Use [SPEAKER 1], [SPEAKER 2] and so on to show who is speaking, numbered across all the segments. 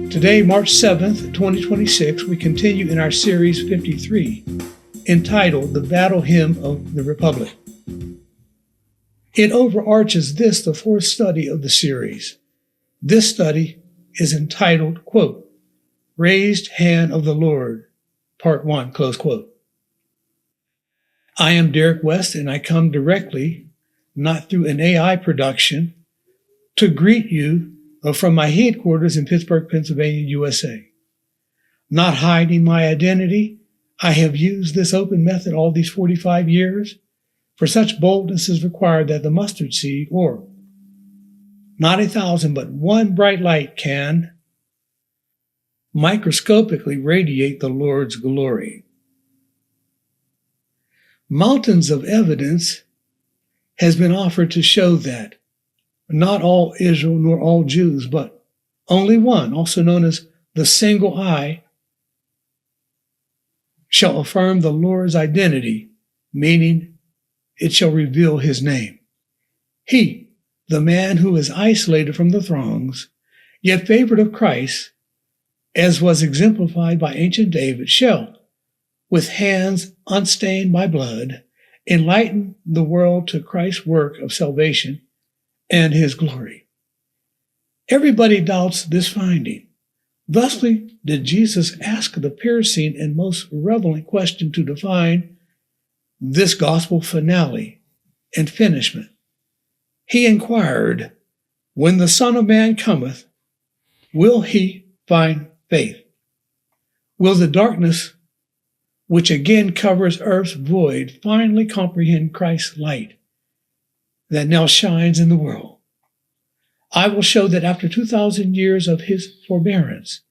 [SPEAKER 1] Today, March 7th, 2026, we continue in our series 53, entitled The Battle Hymn of the Republic. It overarches the fourth study of the series. This study is entitled, quote, Raised Hand of the Lord, Part 1, close quote. I am Derek West, and I come directly, not through an AI production, to greet you from my headquarters in Pittsburgh, Pennsylvania, USA. Not hiding my identity, I have used this open method all these 45 years, for such boldness is required that the mustard seed, or not 1,000, but one bright light can microscopically radiate the Lord's glory. Mountains of evidence has been offered to show that not all Israel nor all Jews, but only one, also known as the single eye, shall affirm the Lord's identity, meaning it shall reveal his name. He, the man who is isolated from the throngs, yet favored of Christ, as was exemplified by ancient David, shall, with hands unstained by blood, enlighten the world to Christ's work of salvation and his glory. Everybody doubts this finding. Thusly did Jesus ask the piercing and most relevant question to define this gospel finale and finishment. He inquired, when the Son of Man cometh, will he find faith? Will the darkness which again covers earth's void finally comprehend Christ's light that now shines in the world? I will show that after 2,000 years of his forbearance,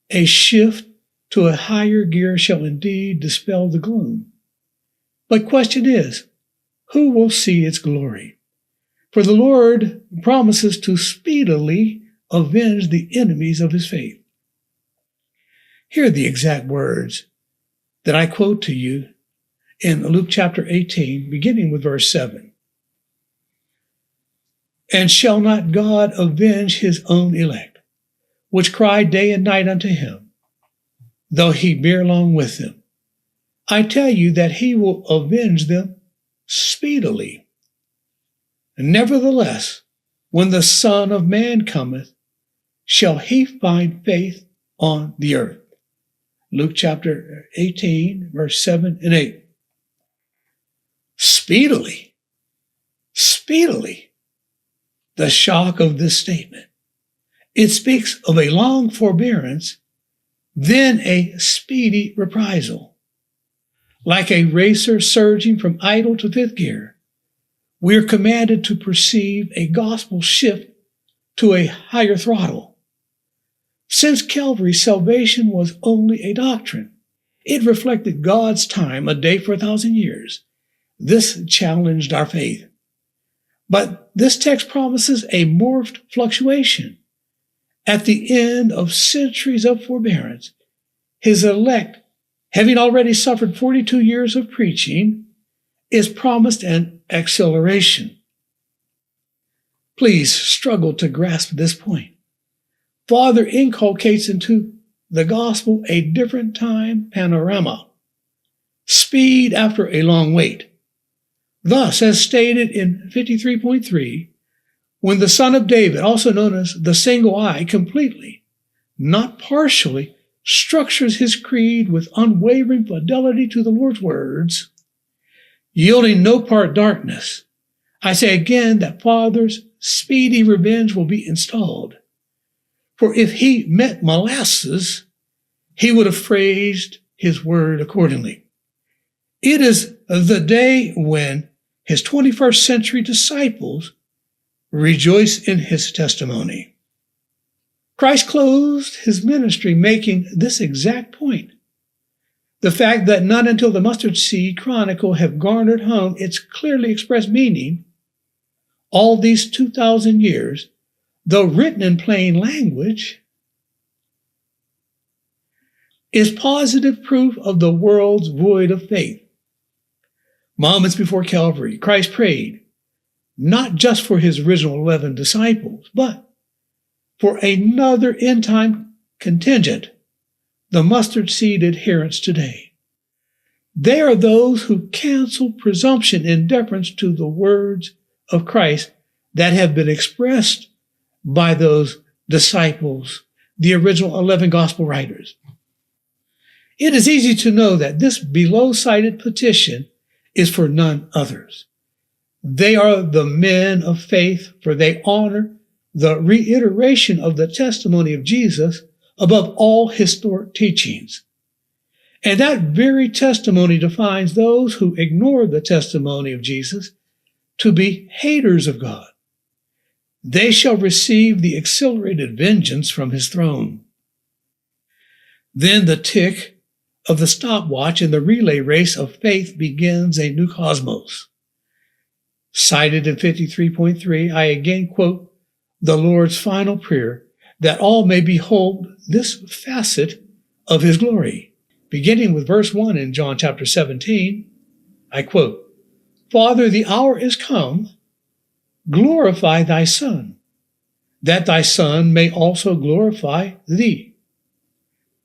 [SPEAKER 1] a shift to a higher gear shall indeed dispel the gloom. But question is, who will see its glory? For the Lord promises to speedily avenge the enemies of his faith. Here are the exact words that I quote to you in Luke chapter 18, beginning with verse 7. And shall not God avenge his own elect, which cry day and night unto him, though he bear long with them? I tell you that he will avenge them speedily. Nevertheless, when the Son of Man cometh, shall he find faith on the earth? Luke chapter 18, verse 7 and 8. Speedily. Speedily. The shock of this statement. It speaks of a long forbearance, then a speedy reprisal. Like a racer surging from idle to fifth gear, we are commanded to perceive a gospel shift to a higher throttle. Since Calvary, salvation was only a doctrine. It reflected God's time, a day for 1,000 years. This challenged our faith. But this text promises a morphed fluctuation. At the end of centuries of forbearance, his elect, having already suffered 42 years of preaching, is promised an acceleration. Please struggle to grasp this point. Father inculcates into the gospel a different time panorama. Speed after a long wait. Thus, as stated in 53.3, when the Son of David, also known as the single eye, completely, not partially, structures his creed with unwavering fidelity to the Lord's words, yielding no part darkness, I say again that Father's speedy revenge will be installed. For if he meant molasses, he would have phrased his word accordingly. It is the day when his 21st century disciples rejoice in his testimony. Christ closed his ministry making this exact point. The fact that not until the mustard seed chronicle have garnered home its clearly expressed meaning, all these 2,000 years, though written in plain language, is positive proof of the world's void of faith. Moments before Calvary, Christ prayed, not just for his original 11 disciples, but for another end-time contingent, the mustard seed adherents today. They are those who cancel presumption in deference to the words of Christ that have been expressed by those disciples, the original 11 gospel writers. It is easy to know that this below cited petition is for none others. They are the men of faith, for they honor the reiteration of the testimony of Jesus above all historic teachings. And that very testimony defines those who ignore the testimony of Jesus to be haters of God. They shall receive the accelerated vengeance from his throne. Then the tick of the stopwatch in the relay race of faith begins a new cosmos. Cited in 53.3, I again quote the Lord's final prayer, that all may behold this facet of his glory. Beginning with verse 1 in John chapter 17, I quote, Father, the hour is come, glorify thy Son, that thy Son may also glorify thee.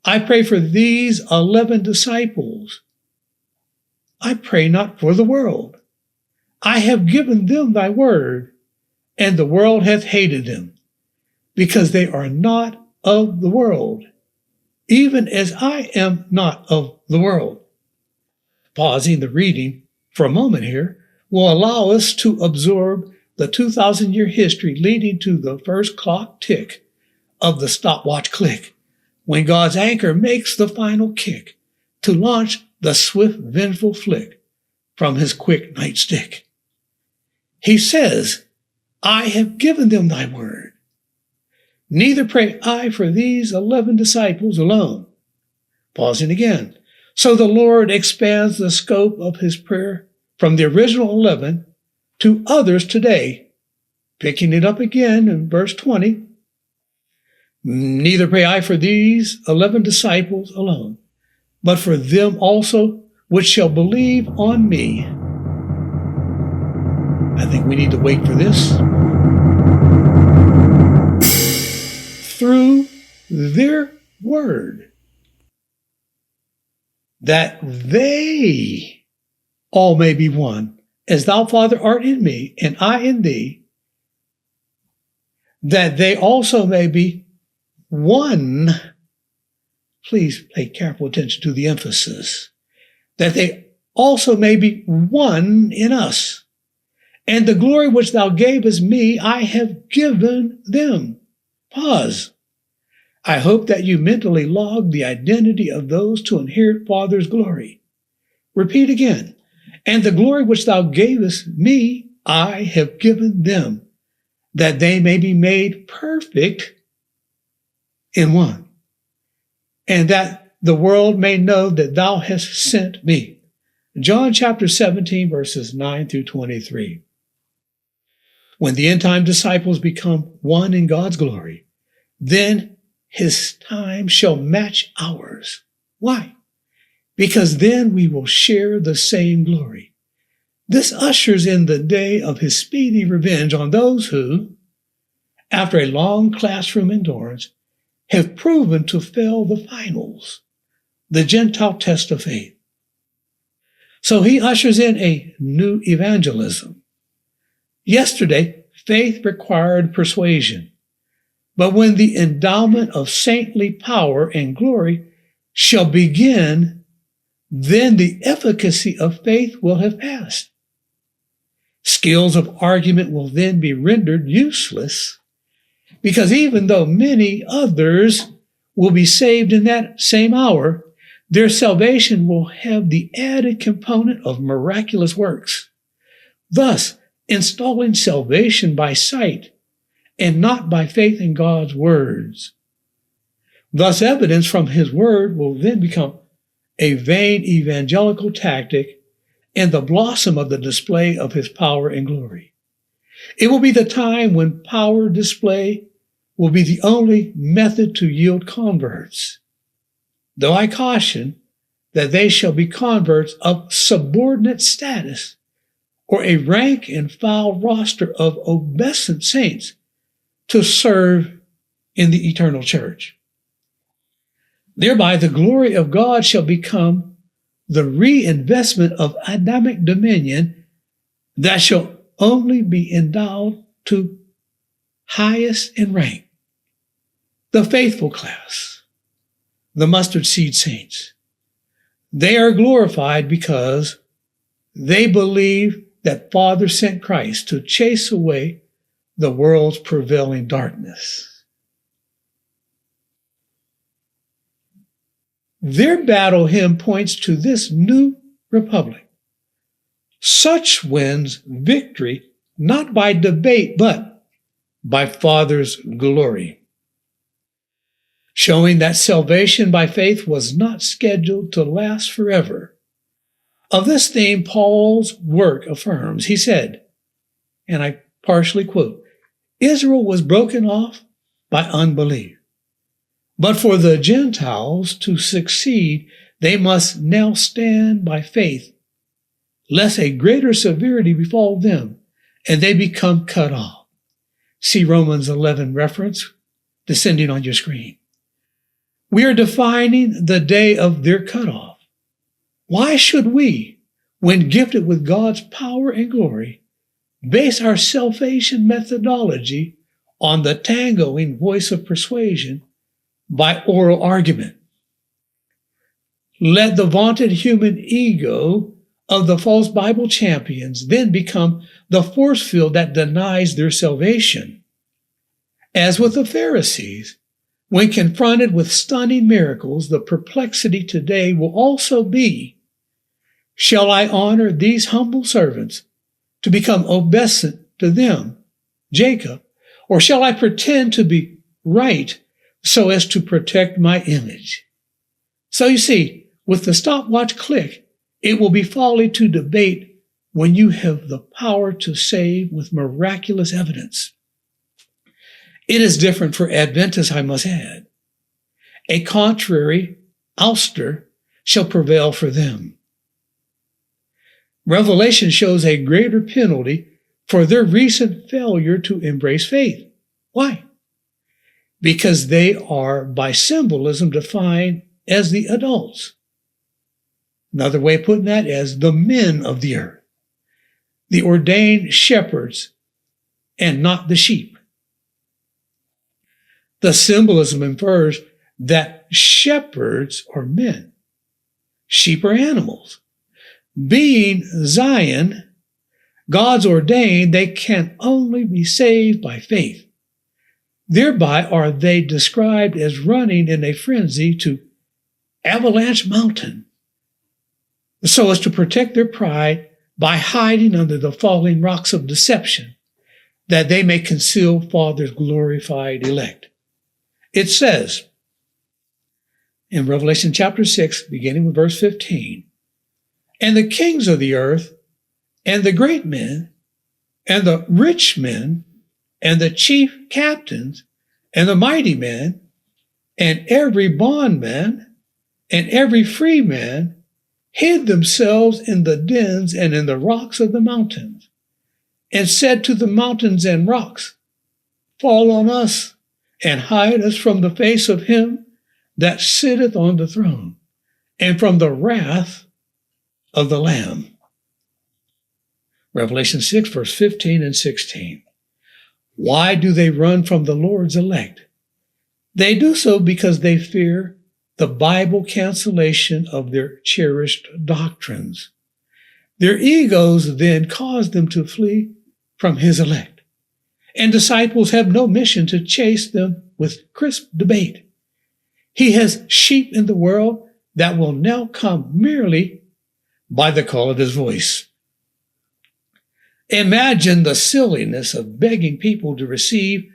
[SPEAKER 1] I pray for these 11 disciples. I pray not for the world. I have given them thy word, and the world hath hated them, because they are not of the world, even as I am not of the world. Pausing the reading for a moment here will allow us to absorb the 2,000-year history leading to the first clock tick of the stopwatch click, when God's anchor makes the final kick to launch the swift, vengeful flick from his quick nightstick. He says, I have given them thy word. Neither pray I for these 11 disciples alone. Pausing again. So the Lord expands the scope of his prayer from the original 11 to others today. Picking it up again in verse 20. Neither pray I for these 11 disciples alone, but for them also which shall believe on me. I think we need to wait for this. Through their word, that they all may be one, as thou, Father, art in me, and I in thee, that they also may be one. Please pay careful attention to the emphasis. That they also may be one in us. And the glory which thou gavest me, I have given them. Pause. I hope that you mentally log the identity of those to inherit Father's glory. Repeat again. And the glory which thou gavest me, I have given them, that they may be made perfect in one, and that the world may know that thou hast sent me. John chapter 17, verses 9 through 23. When the end-time disciples become one in God's glory, then his time shall match ours. Why? Because then we will share the same glory. This ushers in the day of his speedy revenge on those who, after a long classroom endurance, have proven to fail the finals, the Gentile test of faith. So he ushers in a new evangelism. Yesterday, faith required persuasion. But when the endowment of saintly power and glory shall begin, then the efficacy of faith will have passed. Skills of argument will then be rendered useless, because even though many others will be saved in that same hour, their salvation will have the added component of miraculous works, thus installing salvation by sight and not by faith in God's words. Thus, evidence from his word will then become a vain evangelical tactic and the blossom of the display of his power and glory. It will be the time when power display will be the only method to yield converts, though I caution that they shall be converts of subordinate status or a rank and file roster of obscene saints to serve in the eternal church. Thereby the glory of God shall become the reinvestment of Adamic dominion that shall only be endowed to highest in rank, the faithful class, the mustard seed saints. They are glorified because they believe that Father sent Christ to chase away the world's prevailing darkness. Their battle hymn points to this new republic. Such wins victory not by debate, but by Father's glory, showing that salvation by faith was not scheduled to last forever. Of this theme, Paul's work affirms. He said, and I partially quote, Israel was broken off by unbelief. But for the Gentiles to succeed, they must now stand by faith, lest a greater severity befall them, and they become cut off. See Romans 11 reference descending on your screen. We are defining the day of their cutoff. Why should we, when gifted with God's power and glory, base our salvation methodology on the tangoing voice of persuasion by oral argument? Let the vaunted human ego of the false Bible champions then become the force field that denies their salvation. As with the Pharisees, when confronted with stunning miracles, the perplexity today will also be, shall I honor these humble servants to become obeisant to them, Jacob, or shall I pretend to be right so as to protect my image? So you see, with the stopwatch click, it will be folly to debate when you have the power to save with miraculous evidence. It is different for Adventists, I must add. A contrary ouster shall prevail for them. Revelation shows a greater penalty for their recent failure to embrace faith. Why? Because they are, by symbolism, defined as the adults. Another way of putting that is the men of the earth, the ordained shepherds, and not the sheep. The symbolism infers that shepherds are men, sheep are animals. Being Zion, God's ordained, they can only be saved by faith. Thereby are they described as running in a frenzy to Avalanche Mountain, so as to protect their pride by hiding under the falling rocks of deception, that they may conceal Father's glorified elect. It says in Revelation chapter 6, beginning with verse 15, and the kings of the earth, and the great men, and the rich men, and the chief captains, and the mighty men, and every bondman, and every free man, hid themselves in the dens and in the rocks of the mountains, and said to the mountains and rocks, fall on us, and hide us from the face of him that sitteth on the throne, and from the wrath of the Lamb. Revelation 6, verse 15 and 16. Why do they run from the Lord's elect? They do so because they fear the Bible cancellation of their cherished doctrines. Their egos then cause them to flee from his elect. And disciples have no mission to chase them with crisp debate. He has sheep in the world that will now come merely by the call of his voice. Imagine the silliness of begging people to receive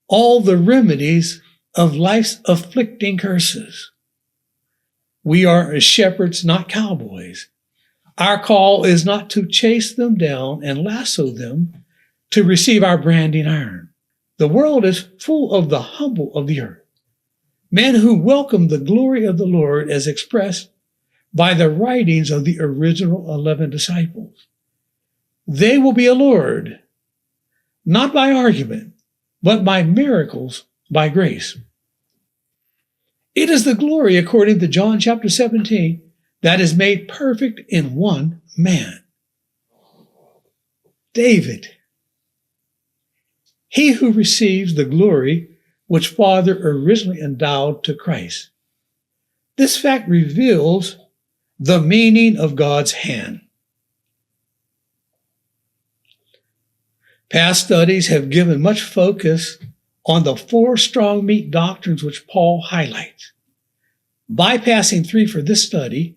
[SPEAKER 1] all the remedies of life's afflicting curses. We are shepherds, not cowboys. Our call is not to chase them down and lasso them to receive our branding iron. The world is full of the humble of the earth, men who welcome the glory of the Lord as expressed by the writings of the original 11 disciples. They will be allured, not by argument, but by miracles, by grace. It is the glory, according to John chapter 17, that is made perfect in one man, David. He who receives the glory which Father originally endowed to Christ. This fact reveals the meaning of God's hand. Past studies have given much focus on the 4 strong meat doctrines which Paul highlights. Bypassing 3 for this study,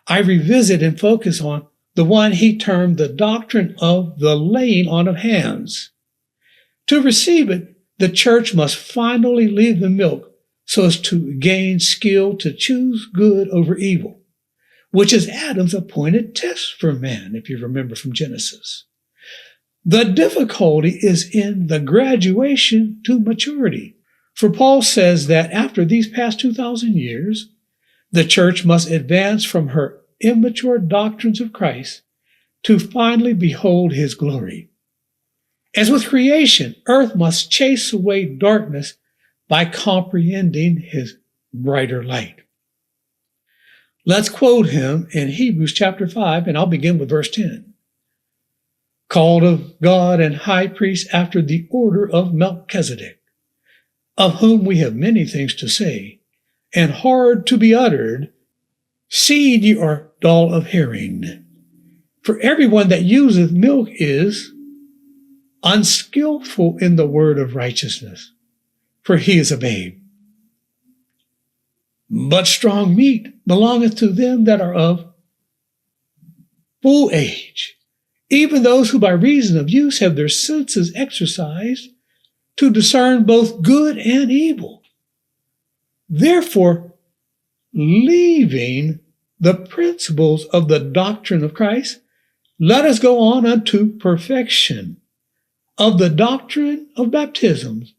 [SPEAKER 1] I revisit and focus on the one he termed the doctrine of the laying on of hands. To receive it, the church must finally leave the milk so as to gain skill to choose good over evil, which is Adam's appointed test for man, if you remember from Genesis. The difficulty is in the graduation to maturity. For Paul says that after these past 2,000 years, the church must advance from her immature doctrines of Christ to finally behold his glory. As with creation, earth must chase away darkness by comprehending his brighter light. Let's quote him in Hebrews chapter 5, and I'll begin with verse 10. Called of God and high priest after the order of Melchizedek, of whom we have many things to say, and hard to be uttered, seeing ye are dull of hearing. For everyone that useth milk is unskillful in the word of righteousness, for he is a babe. But strong meat belongeth to them that are of full age, even those who by reason of use have their senses exercised to discern both good and evil. Therefore, leaving the principles of the doctrine of Christ, let us go on unto perfection of the doctrine of baptisms,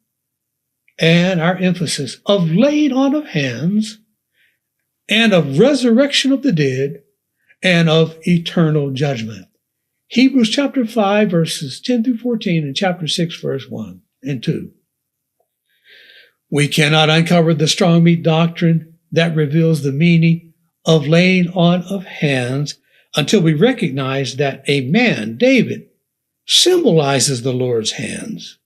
[SPEAKER 1] and our emphasis of laying on of hands, and of resurrection of the dead, and of eternal judgment. Hebrews chapter 5, verses 10 through 14, and chapter 6, verse 1 and 2. We cannot uncover the strong meat doctrine that reveals the meaning of laying on of hands until we recognize that a man, David, symbolizes the Lord's hands.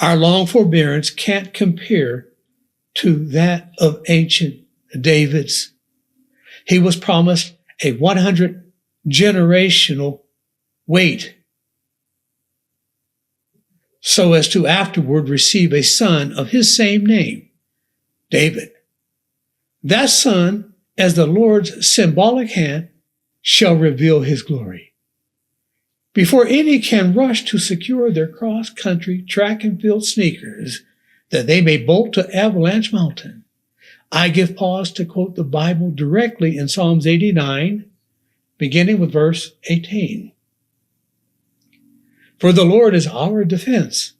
[SPEAKER 1] Our long forbearance can't compare to that of ancient David's. He was promised a 100 generational wait so as to afterward receive a son of his same name, David. That son, as the Lord's symbolic hand, shall reveal his glory. Before any can rush to secure their cross-country track and field sneakers that they may bolt to Avalanche Mountain, I give pause to quote the Bible directly in Psalms 89, beginning with verse 18. For the Lord is our defense,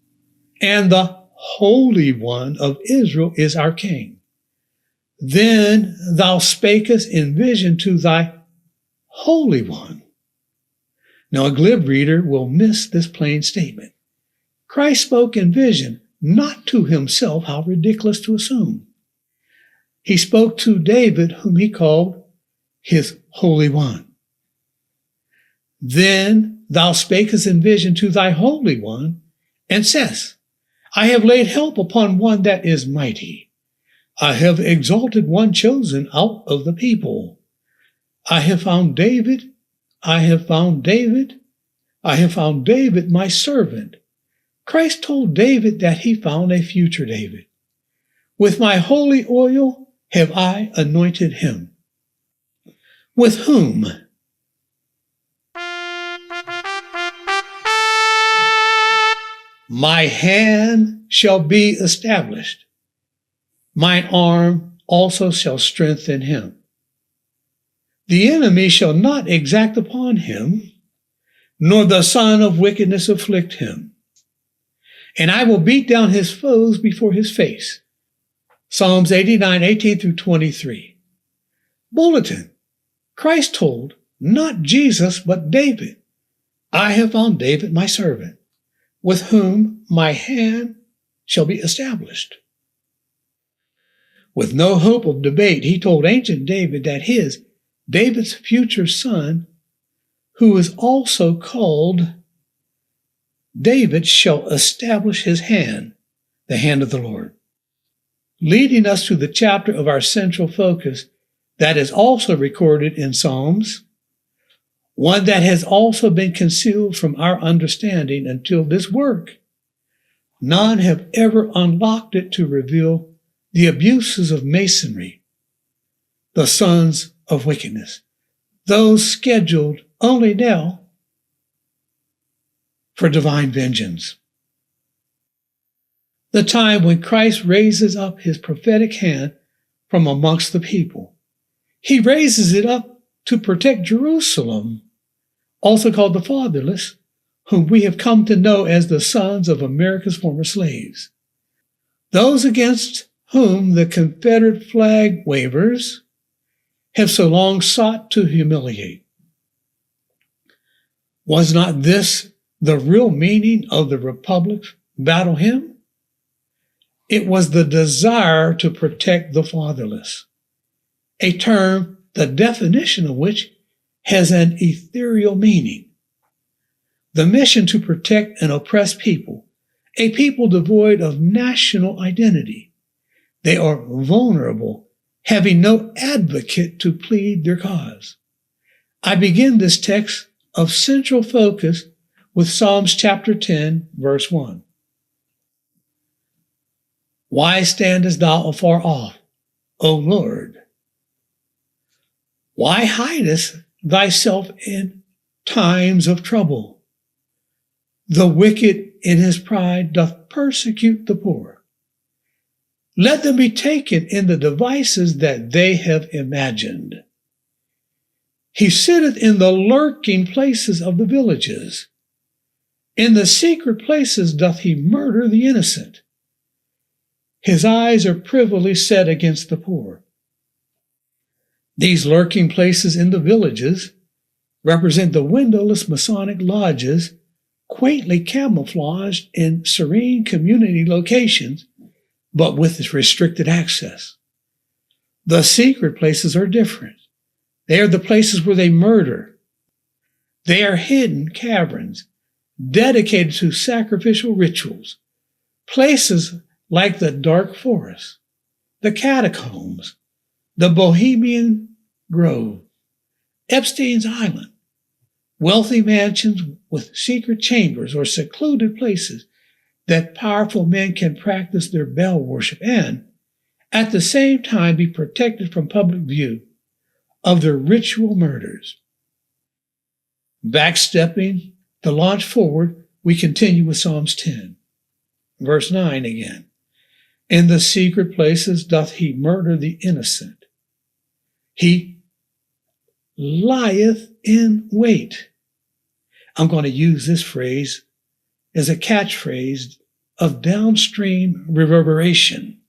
[SPEAKER 1] and the Holy One of Israel is our King. Then thou spakest in vision to thy Holy One. Now a glib reader will miss this plain statement. Christ spoke in vision, not to himself, how ridiculous to assume. He spoke to David, whom he called his Holy One. Then thou spakest in vision to thy Holy One, and saidst, I have laid help upon one that is mighty. I have exalted one chosen out of the people. I have found David, I have found David, I have found David my servant. Christ told David that he found a future David. With my holy oil have I anointed him. With whom? My hand shall be established. Mine arm also shall strengthen him. The enemy shall not exact upon him, nor the son of wickedness afflict him. And I will beat down his foes before his face. Psalms 89, 18 through 23. Bulletin. Christ told, not Jesus, but David, I have found David my servant, with whom my hand shall be established. With no hope of debate, he told ancient David that David's future son, who is also called David, shall establish his hand, the hand of the Lord. Leading us to the chapter of our central focus that is also recorded in Psalms, one that has also been concealed from our understanding until this work. None have ever unlocked it to reveal the abuses of Masonry, the sons of wickedness, those scheduled only now for divine vengeance. The time when Christ raises up his prophetic hand from amongst the people. He raises it up to protect Jerusalem, also called the Fatherless, whom we have come to know as the sons of America's former slaves. Those against whom the Confederate flag wavers have so long sought to humiliate. Was not this the real meaning of the Republic's battle hymn? It was the desire to protect the fatherless, a term, the definition of which has an ethereal meaning. The mission to protect an oppressed people, a people devoid of national identity. They are vulnerable, having no advocate to plead their cause. I begin this text of central focus with Psalms chapter 10, verse 1. Why standest thou afar off, O Lord? Why hidest thyself in times of trouble? The wicked in his pride doth persecute the poor. Let them be taken in the devices that they have imagined. He sitteth in the lurking places of the villages. In the secret places doth he murder the innocent. His eyes are privily set against the poor. These lurking places in the villages represent the windowless Masonic lodges, quaintly camouflaged in serene community locations, but with restricted access. The secret places are different. They are the places where they murder. They are hidden caverns dedicated to sacrificial rituals, places like the dark forest, the catacombs, the Bohemian Grove, Epstein's Island, wealthy mansions with secret chambers or secluded places that powerful men can practice their Baal worship and, at the same time, be protected from public view of their ritual murders. Backstepping the launch forward, we continue with Psalms 10, verse 9 again. In the secret places doth he murder the innocent. He lieth in wait. I'm going to use this phrase as a catchphrase of downstream reverberation.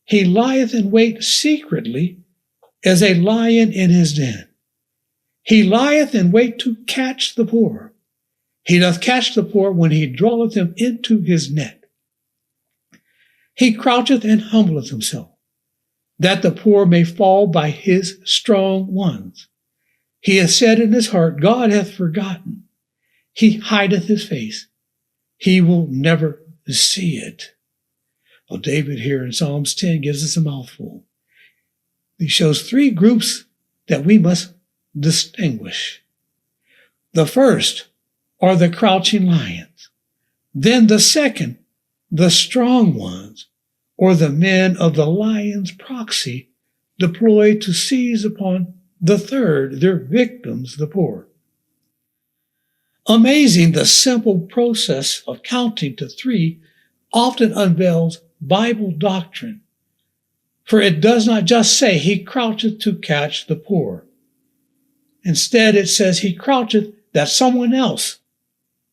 [SPEAKER 1] He lieth in wait secretly as a lion in his den. He lieth in wait to catch the poor. He doth catch the poor when he draweth them into his net. He croucheth and humbleth himself, that the poor may fall by his strong ones. He hath said in his heart, God hath forgotten. He hideth his face. He will never see it. Well, David here in Psalms 10 gives us a mouthful. He shows three groups that we must distinguish. The first are the crouching lions. Then the second, the strong ones, or the men of the lion's proxy, deployed to seize upon the third, their victims, the poor. Amazing, the simple process of counting to three often unveils Bible doctrine, for it does not just say he croucheth to catch the poor. Instead, it says he croucheth that someone else,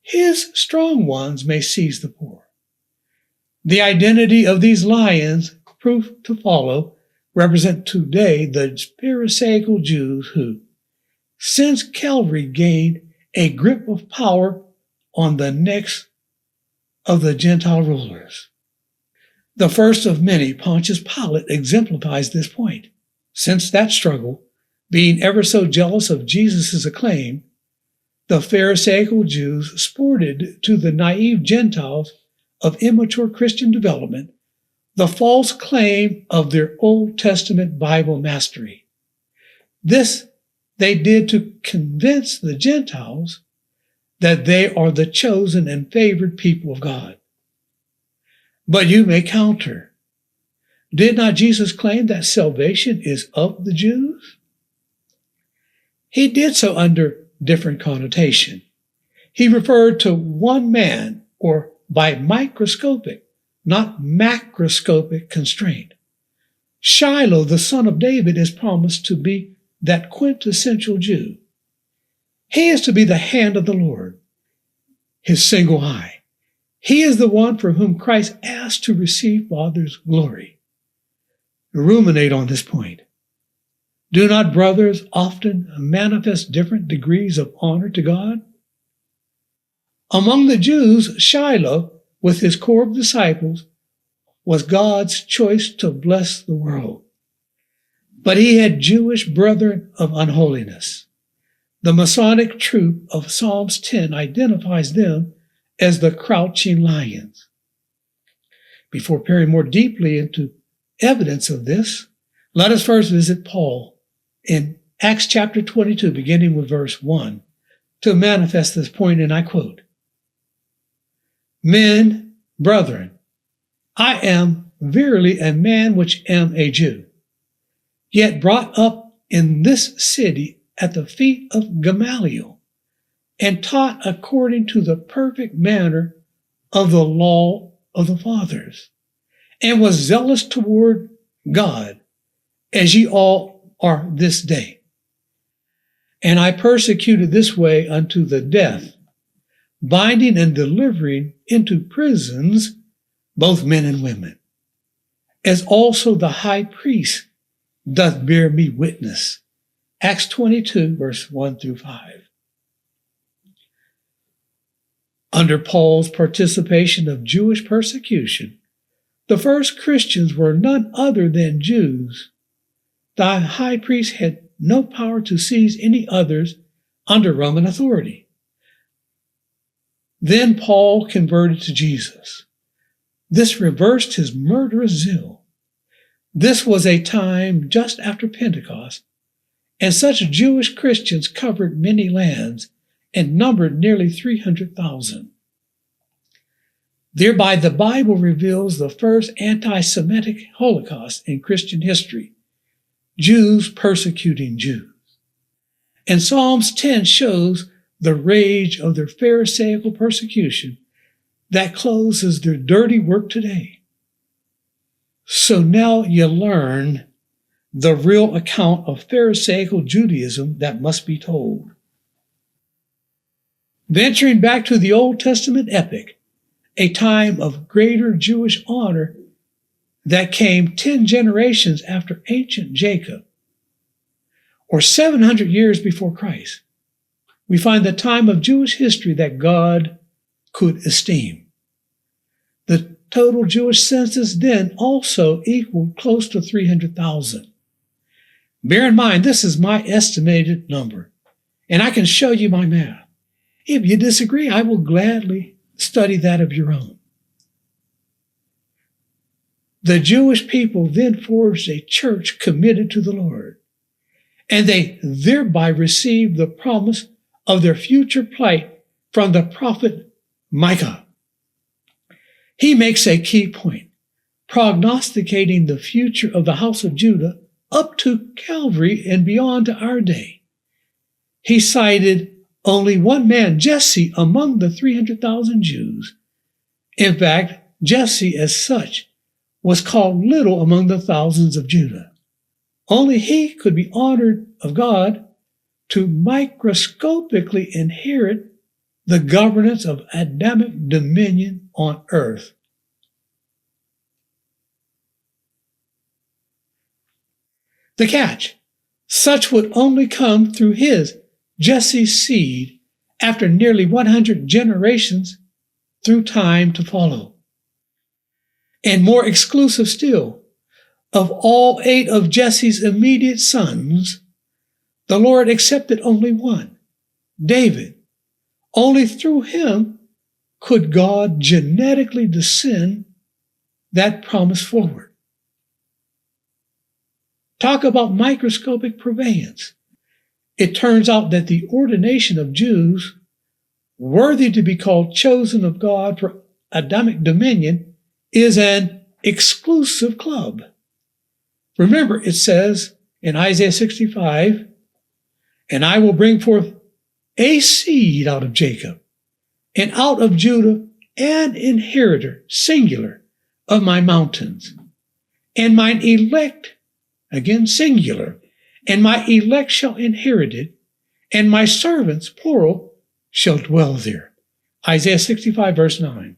[SPEAKER 1] his strong ones, may seize the poor. The identity of these lions, proof to follow, represent today the Pharisaical Jews who, since Calvary, gained a grip of power on the necks of the Gentile rulers. The first of many, Pontius Pilate, exemplifies this point. Since that struggle, being ever so jealous of Jesus' acclaim, the Pharisaical Jews sported to the naive Gentiles of immature Christian development the false claim of their Old Testament Bible mastery. This they did to convince the Gentiles that they are the chosen and favored people of God. But you may counter. Did not Jesus claim that salvation is of the Jews? He did so under different connotation. He referred to one man, or by microscopic, not macroscopic constraint. Shiloh, the son of David, is promised to be that quintessential Jew. He is to be the hand of the Lord, his single eye. He is the one for whom Christ asked to receive Father's glory. Ruminate on this point. Do not brothers often manifest different degrees of honor to God? Among the Jews, Shiloh, with his core of disciples, was God's choice to bless the world. But he had Jewish brethren of unholiness. The Masonic troop of Psalms 10 identifies them as the crouching lions. Before peering more deeply into evidence of this, let us first visit Paul in Acts chapter 22, beginning with verse 1, to manifest this point, and I quote, Men, brethren, I am verily a man which am a Jew, yet brought up in this city at the feet of Gamaliel, and taught according to the perfect manner of the law of the fathers, and was zealous toward God, as ye all are this day. And I persecuted this way unto the death, binding and delivering into prisons both men and women, as also the high priest doth bear me witness. Acts 22, verse 1 through 5. Under Paul's participation of Jewish persecution, the first Christians were none other than Jews. The high priest had no power to seize any others under Roman authority. Then Paul converted to Jesus. This reversed his murderous zeal. This was a time just after Pentecost, and such Jewish Christians covered many lands and numbered nearly 300,000. Thereby, the Bible reveals the first anti-Semitic Holocaust in Christian history, Jews persecuting Jews. And Psalms 10 shows the rage of their Pharisaical persecution that closes their dirty work today. So now you learn the real account of Pharisaical Judaism that must be told. Venturing back to the Old Testament epic, a time of greater Jewish honor that came 10 generations after ancient Jacob, or 700 years before Christ, we find the time of Jewish history that God could esteem. The total Jewish census then also equaled close to 300,000. Bear in mind, this is my estimated number, and I can show you my math. If you disagree, I will gladly study that of your own. The Jewish people then forged a church committed to the Lord, and they thereby received the promise of their future plight from the prophet Micah. He makes a key point, prognosticating the future of the house of Judah up to Calvary and beyond to our day. He cited only one man, Jesse, among the 300,000 Jews. In fact, Jesse as such was called little among the thousands of Judah. Only he could be honored of God to microscopically inherit the governance of Adamic dominion on earth. The catch, such would only come through his, Jesse's seed, after nearly 100 generations through time to follow. And more exclusive still, of all 8 of Jesse's immediate sons, the Lord accepted only one, David. Only through him could God genetically descend that promise forward. Talk about microscopic purveyance. It turns out that the ordination of Jews worthy to be called chosen of God for Adamic dominion is an exclusive club. Remember, it says in Isaiah 65, "And I will bring forth a seed out of Jacob, and out of Judah an inheritor, singular, of my mountains, and mine elect," again singular, "and my elect shall inherit it, and my servants, plural, shall dwell there." Isaiah 65, verse 9.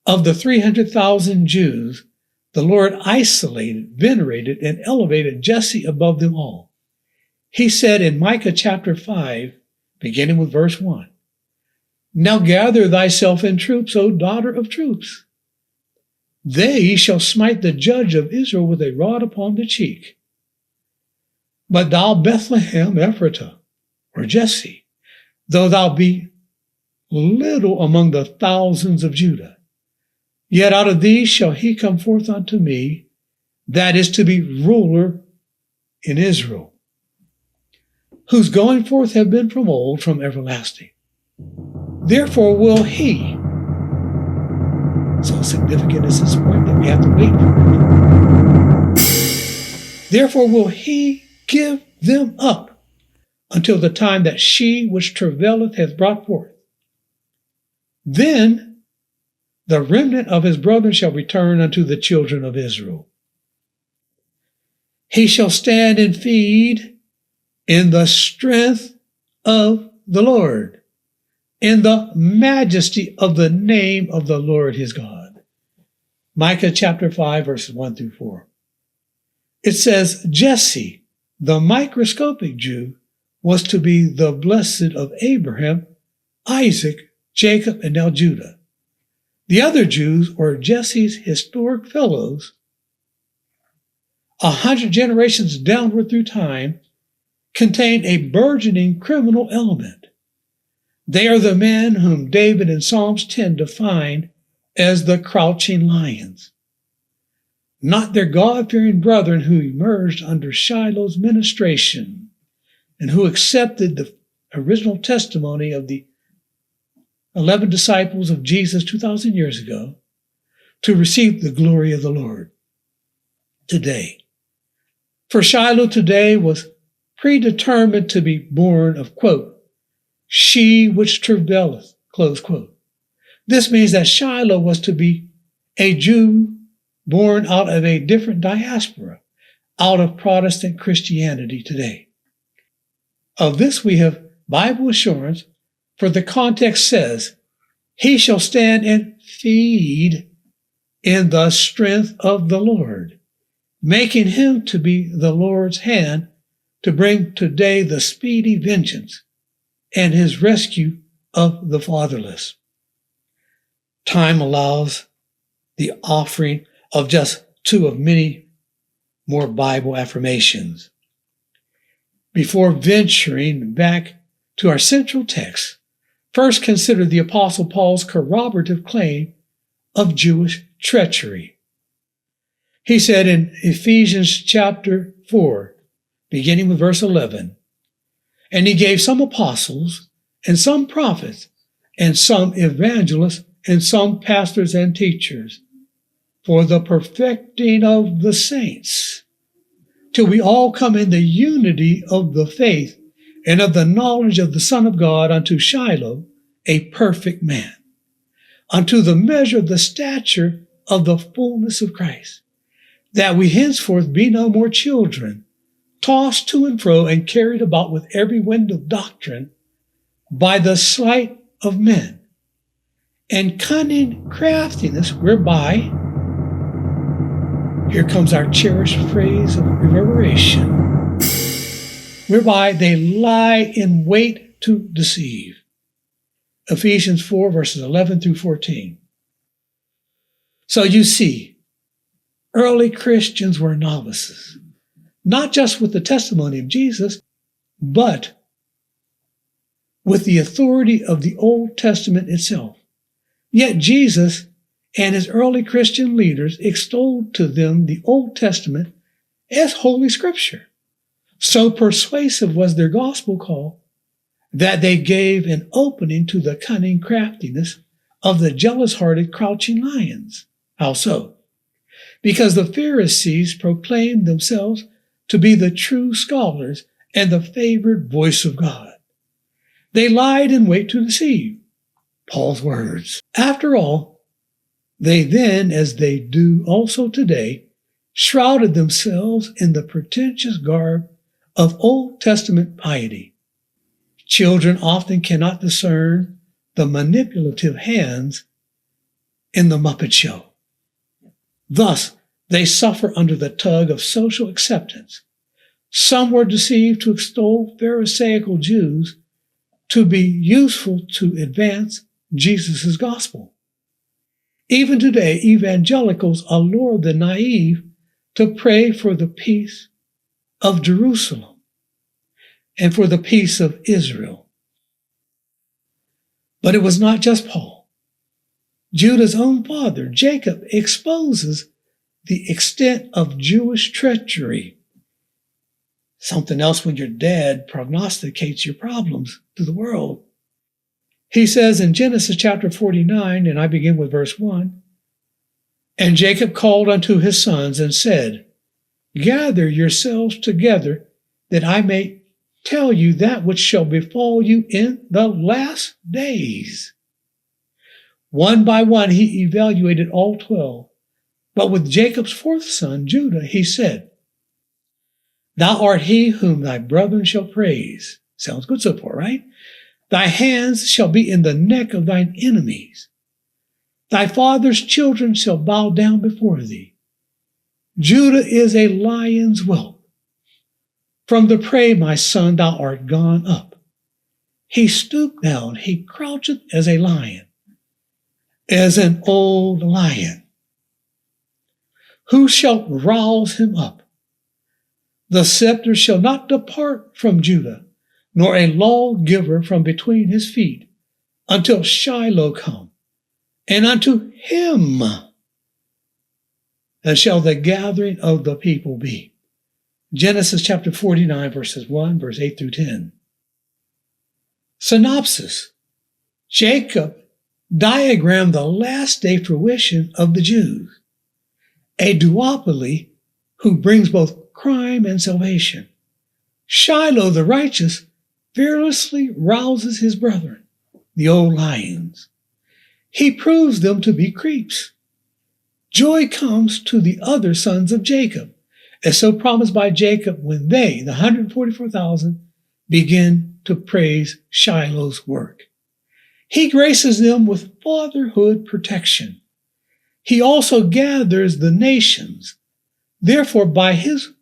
[SPEAKER 1] Of the 300,000 Jews, the Lord isolated, venerated, and elevated Jesse above them all. He said in Micah chapter 5, beginning with verse 1, "Now gather thyself in troops, O daughter of troops. They shall smite the judge of Israel with a rod upon the cheek. But thou, Bethlehem Ephratah, or Jesse, though thou be little among the thousands of Judah, yet out of thee shall he come forth unto me, that is to be ruler in Israel, whose going forth have been from old, from everlasting. Therefore will he," so significant is this point that we have to wait for it, "therefore will he give them up until the time that she which travaileth hath brought forth. Then the remnant of his brethren shall return unto the children of Israel. He shall stand and feed in the strength of the Lord, in the majesty of the name of the Lord his God." Micah chapter 5, verses 1 through 4. It says Jesse, the microscopic Jew, was to be the blessed of Abraham, Isaac, Jacob, and now Judah. The other Jews, or Jesse's historic fellows, 100 generations downward through time, contain a burgeoning criminal element. They are the men whom David in Psalms 10 defined as the crouching lions, not their God-fearing brethren who emerged under Shiloh's ministration and who accepted the original testimony of the 11 disciples of Jesus 2,000 years ago to receive the glory of the Lord today. For Shiloh today was predetermined to be born of, quote, "she which travaileth," close quote. This means that Shiloh was to be a Jew born out of a different diaspora, out of Protestant Christianity today. Of this we have Bible assurance, for the context says, "He shall stand and feed in the strength of the Lord," making him to be the Lord's hand to bring today the speedy vengeance and his rescue of the fatherless. Time allows the offering of just 2 of many more Bible affirmations. Before venturing back to our central text, first consider the Apostle Paul's corroborative claim of Jewish treachery. He said in Ephesians chapter 4, beginning with verse 11, "And he gave some apostles, and some prophets, and some evangelists, and some pastors and teachers, for the perfecting of the saints, till we all come in the unity of the faith and of the knowledge of the Son of God, unto Shiloh, a perfect man, unto the measure of the stature of the fullness of Christ, that we henceforth be no more children, tossed to and fro and carried about with every wind of doctrine by the sleight of men, and cunning craftiness, whereby," here comes our cherished phrase of reverberation, "whereby they lie in wait to deceive." Ephesians 4, verses 11 through 14. So you see, early Christians were novices, not just with the testimony of Jesus, but with the authority of the Old Testament itself. Yet Jesus and his early Christian leaders extolled to them the Old Testament as Holy Scripture. So persuasive was their gospel call that they gave an opening to the cunning craftiness of the jealous-hearted crouching lions. How so? Because the Pharisees proclaimed themselves to be the true scholars and the favored voice of God. They lied in wait to deceive. Paul's words. After all, they then, as they do also today, shrouded themselves in the pretentious garb of Old Testament piety. Children often cannot discern the manipulative hands in the Muppet Show. Thus, they suffer under the tug of social acceptance. Some were deceived to extol Pharisaical Jews to be useful to advance Jesus' gospel. Even today, evangelicals allure the naive to pray for the peace of Jerusalem and for the peace of Israel. But it was not just Paul. Judah's own father, Jacob, exposes the extent of Jewish treachery. Something else when your dad prognosticates your problems to the world. He says in Genesis chapter 49, and I begin with verse 1, "And Jacob called unto his sons and said, Gather yourselves together, that I may tell you that which shall befall you in the last days." One by one he evaluated all 12, but with Jacob's fourth son, Judah, he said, "Thou art he whom thy brethren shall praise." Sounds good so far, right? "Thy hands shall be in the neck of thine enemies. Thy father's children shall bow down before thee. Judah is a lion's whelp. From the prey, my son, thou art gone up. He stooped down, he croucheth as a lion, as an old lion. Who shall rouse him up? The scepter shall not depart from Judah, nor a lawgiver from between his feet, until Shiloh come, and unto him shall the gathering of the people be. Genesis chapter 49, verses 1, verse 8 through 10. Synopsis. Jacob diagrammed the last day fruition of the Jews, a duopoly who brings both crime and salvation. Shiloh, the righteous, fearlessly rouses his brethren, the old lions. He proves them to be creeps. Joy comes to the other sons of Jacob, as so promised by Jacob when they, the 144,000, begin to praise Shiloh's work. He graces them with fatherhood protection. He also gathers the nations. Therefore, by his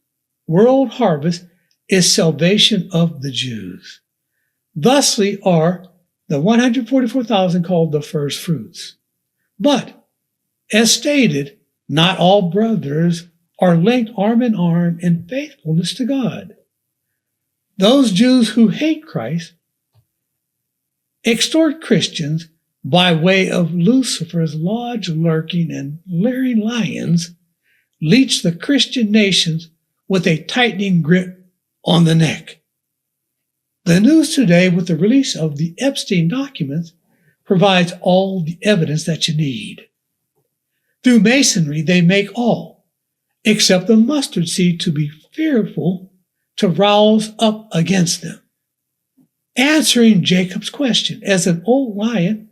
[SPEAKER 1] world harvest is salvation of the Jews. Thusly are the 144,000 called the first fruits. But, as stated, not all brothers are linked arm in arm in faithfulness to God. Those Jews who hate Christ extort Christians by way of Lucifer's lodge lurking and leering lions, leech the Christian nations with a tightening grip on the neck. The news today, with the release of the Epstein documents, provides all the evidence that you need. Through Masonry, they make all, except the mustard seed, to be fearful, to rouse up against them. Answering Jacob's question, as an old lion,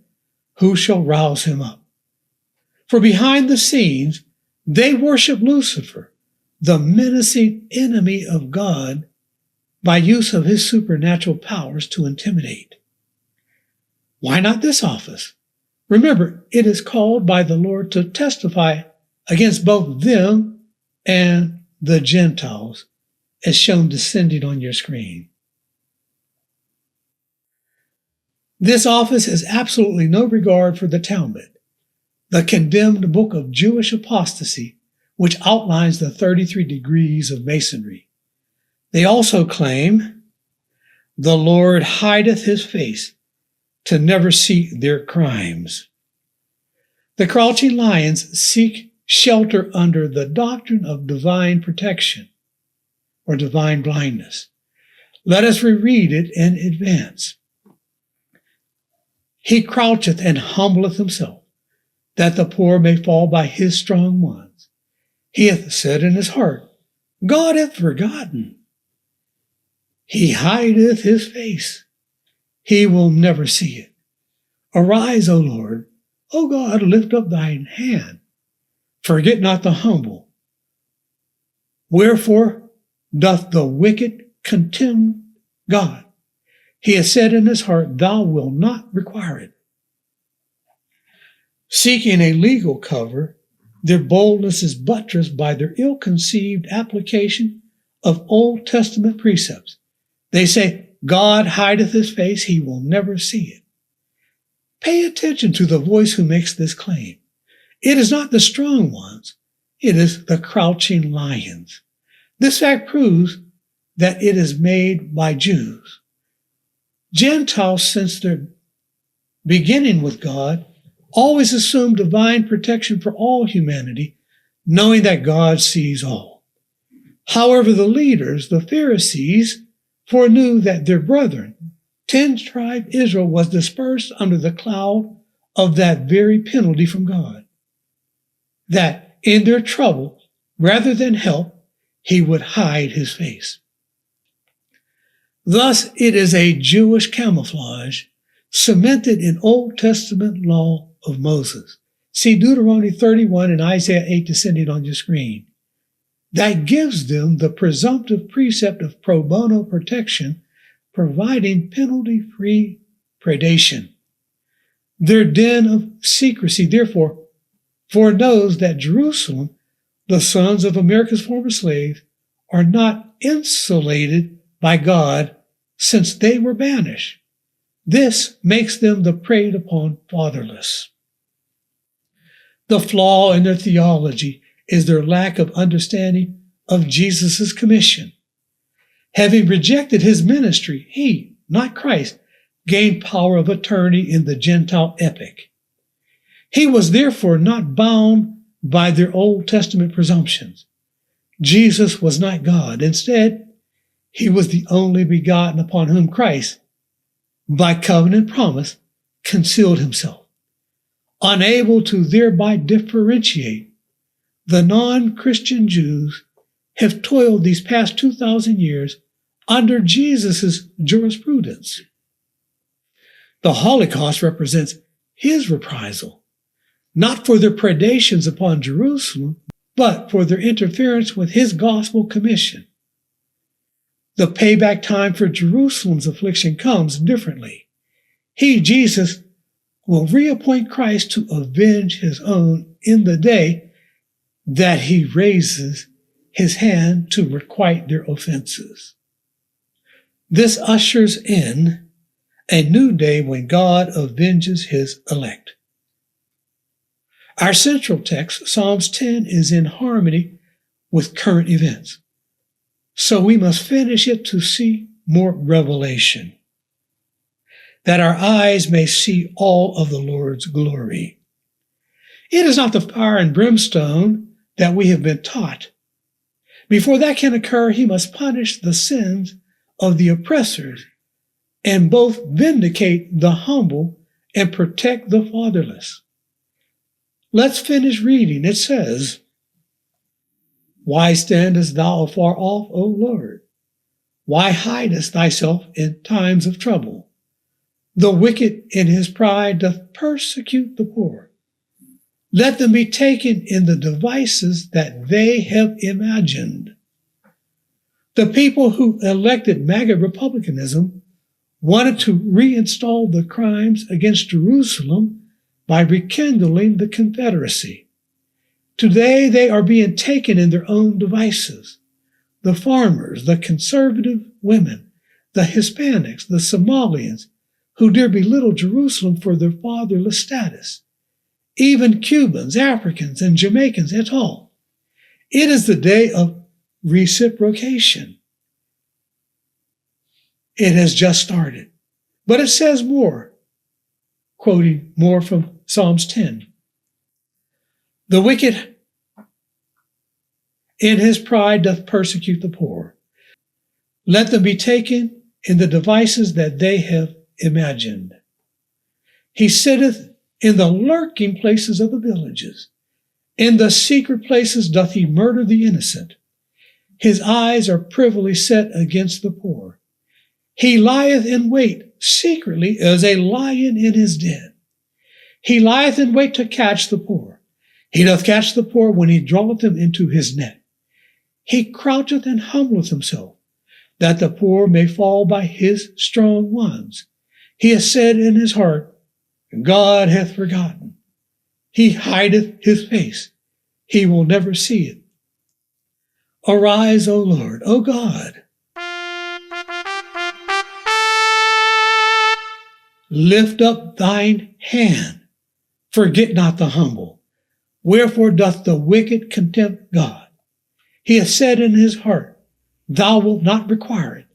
[SPEAKER 1] who shall rouse him up? For behind the scenes, they worship Lucifer, the menacing enemy of God, by use of his supernatural powers to intimidate. Why not this office? Remember, it is called by the Lord to testify against both them and the Gentiles, as shown descending on your screen. This office has absolutely no regard for the Talmud, the condemned book of Jewish apostasy, which outlines the 33 degrees of Masonry. They also claim, the Lord hideth his face to never see their crimes. The crouching lions seek shelter under the doctrine of divine protection or divine blindness. Let us reread it in advance. He croucheth and humbleth himself, that the poor may fall by his strong ones. He hath said in his heart, God hath forgotten. He hideth his face. He will never see it. Arise, O Lord. O God, lift up thine hand. Forget not the humble. Wherefore doth the wicked contemn God? He has said in his heart, thou wilt not require it. Seeking a legal cover, their boldness is buttressed by their ill-conceived application of Old Testament precepts. They say, God hideth his face, he will never see it. Pay attention to the voice who makes this claim. It is not the strong ones, it is the crouching lions. This fact proves that it is made by Jews. Gentiles, since their beginning with God, always assumed divine protection for all humanity, knowing that God sees all. However, the leaders, the Pharisees, foreknew that their brethren, 10-tribe Israel, was dispersed under the cloud of that very penalty from God, that in their trouble, rather than help, he would hide his face. Thus, it is a Jewish camouflage cemented in Old Testament law of Moses. See Deuteronomy 31 and Isaiah 8 descending on your screen. That gives them the presumptive precept of pro bono protection, providing penalty-free predation. Their den of secrecy, therefore, foreknows that Jerusalem, the sons of America's former slaves, are not insulated by God since they were banished. This makes them the preyed upon fatherless. The flaw in their theology is their lack of understanding of Jesus' commission. Having rejected his ministry, he, not Christ, gained power of attorney in the Gentile epic. He was therefore not bound by their Old Testament presumptions. Jesus was not God. Instead, he was the only begotten upon whom Christ, by covenant promise, concealed himself. Unable to thereby differentiate, the non-Christian Jews have toiled these past 2,000 years under Jesus' jurisprudence. The Holocaust represents his reprisal, not for their predations upon Jerusalem, but for their interference with his gospel commission. The payback time for Jerusalem's affliction comes differently. He, Jesus, will reappoint Christ to avenge his own in the day that he raises his hand to requite their offenses. This ushers in a new day when God avenges his elect. Our central text, Psalms 10, is in harmony with current events, so we must finish it to see more revelation, that our eyes may see all of the Lord's glory. It is not the fire and brimstone that we have been taught. Before that can occur, he must punish the sins of the oppressors and both vindicate the humble and protect the fatherless. Let's finish reading. It says, Why standest thou afar off, O Lord? Why hidest thyself in times of trouble? The wicked in his pride doth persecute the poor. Let them be taken in the devices that they have imagined. The people who elected MAGA republicanism wanted to reinstall the crimes against Jerusalem by rekindling the Confederacy. Today they are being taken in their own devices. The farmers, the conservative women, the Hispanics, the Somalians, who dare belittle Jerusalem for their fatherless status. even Cubans, Africans, and Jamaicans et al. It is the day of reciprocation. It has just started. But it says more, quoting more from Psalms 10. The wicked in his pride doth persecute the poor. Let them be taken in the devices that they have imagined. He sitteth in the lurking places of the villages. In the secret places doth he murder the innocent. His eyes are privily set against the poor. He lieth in wait secretly as a lion in his den. He lieth in wait to catch the poor. He doth catch the poor when he draweth them into his net. He croucheth and humbleth himself, that the poor may fall by his strong ones. He has said in his heart, God hath forgotten. He hideth his face. He will never see it. Arise, O Lord, O God. Lift up thine hand. Forget not the humble. Wherefore doth the wicked contempt God? He hath said in his heart, thou wilt not require it.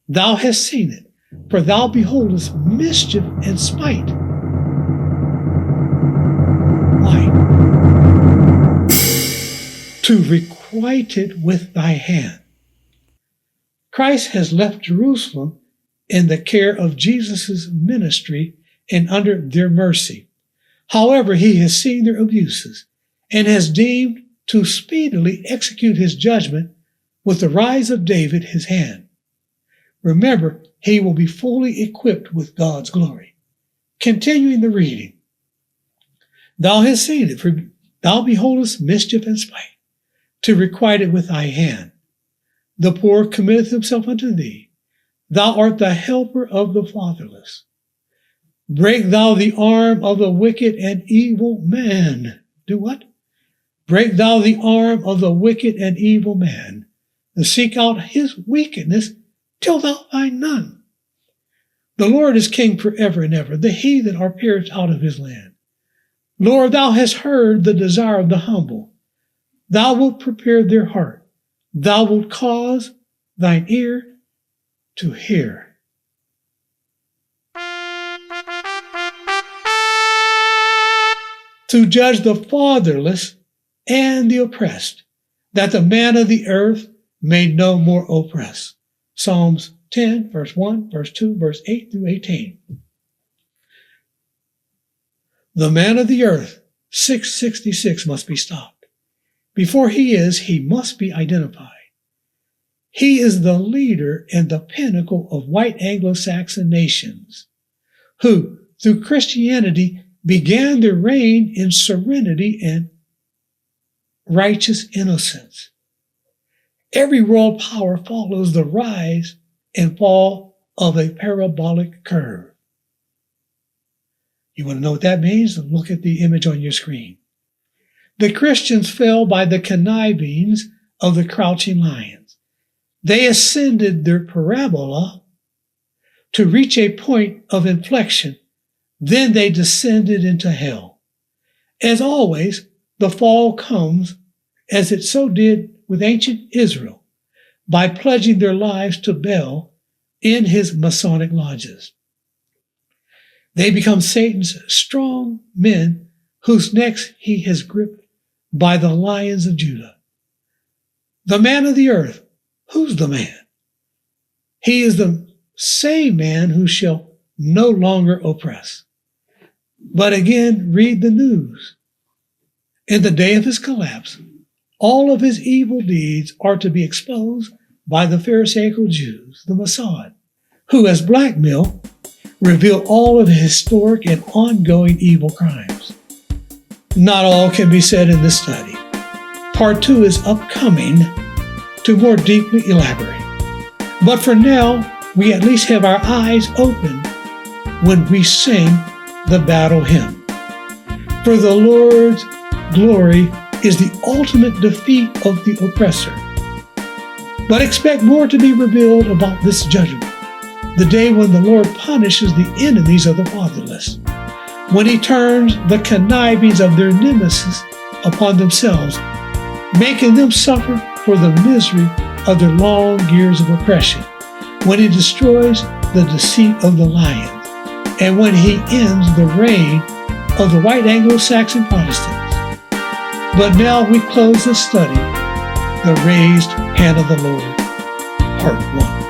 [SPEAKER 1] Thou hast seen it, for thou beholdest mischief and spite. Why? To requite it with thy hand. Christ has left Jerusalem in the care of Jesus' ministry and under their mercy. However, he has seen their abuses and has deemed to speedily execute his judgment with the rise of David his hand. Remember, he will be fully equipped with God's glory. Continuing the reading. Thou hast seen it, for thou beholdest mischief and spite, to requite it with thy hand. The poor committeth himself unto thee. Thou art the helper of the fatherless. Break thou the arm of the wicked and evil man. Do what? Break thou the arm of the wicked and evil man, and seek out his wickedness till thou find none. The Lord is king forever and ever. The heathen are perished out of his land. Lord, thou hast heard the desire of the humble. Thou wilt prepare their heart. Thou wilt cause thine ear to hear. To judge the fatherless and the oppressed, that the man of the earth may no more oppress. Psalms 10, verse 1, verse 2, verse 8 through 18. The man of the earth, 666, must be stopped. Before he must be identified. He is the leader and the pinnacle of white Anglo-Saxon nations, who, through Christianity, began their reign in serenity and righteous innocence. Every world power follows the rise and fall of a parabolic curve. You want to know what that means? Look at the image on your screen. The Christians fell by the connivings of the crouching lions. They ascended their parabola to reach a point of inflection. Then they descended into hell. As always, the fall comes, as it so did with ancient Israel, by pledging their lives to Baal in his Masonic lodges. They become Satan's strong men whose necks he has gripped by the lions of Judah. The man of the earth, who's the man? He is the same man who shall no longer oppress. But again, read the news. In the day of his collapse, all of his evil deeds are to be exposed by the Pharisaical Jews, the Mossad, who, as blackmail, reveal all of his historic and ongoing evil crimes. Not all can be said in this study. Part 2 is upcoming to more deeply elaborate. But for now, we at least have our eyes open when we sing the battle hymn. For the Lord's glory is the ultimate defeat of the oppressor. But expect more to be revealed about this judgment, the day when the Lord punishes the enemies of the fatherless. when he turns the connivings of their nemesis upon themselves, making them suffer for the misery of their long years of oppression, when he destroys the deceit of the lions, and when he ends the reign of the white Anglo-Saxon Protestants. But now we close this study, The Raised Hand of the Lord, Part 1.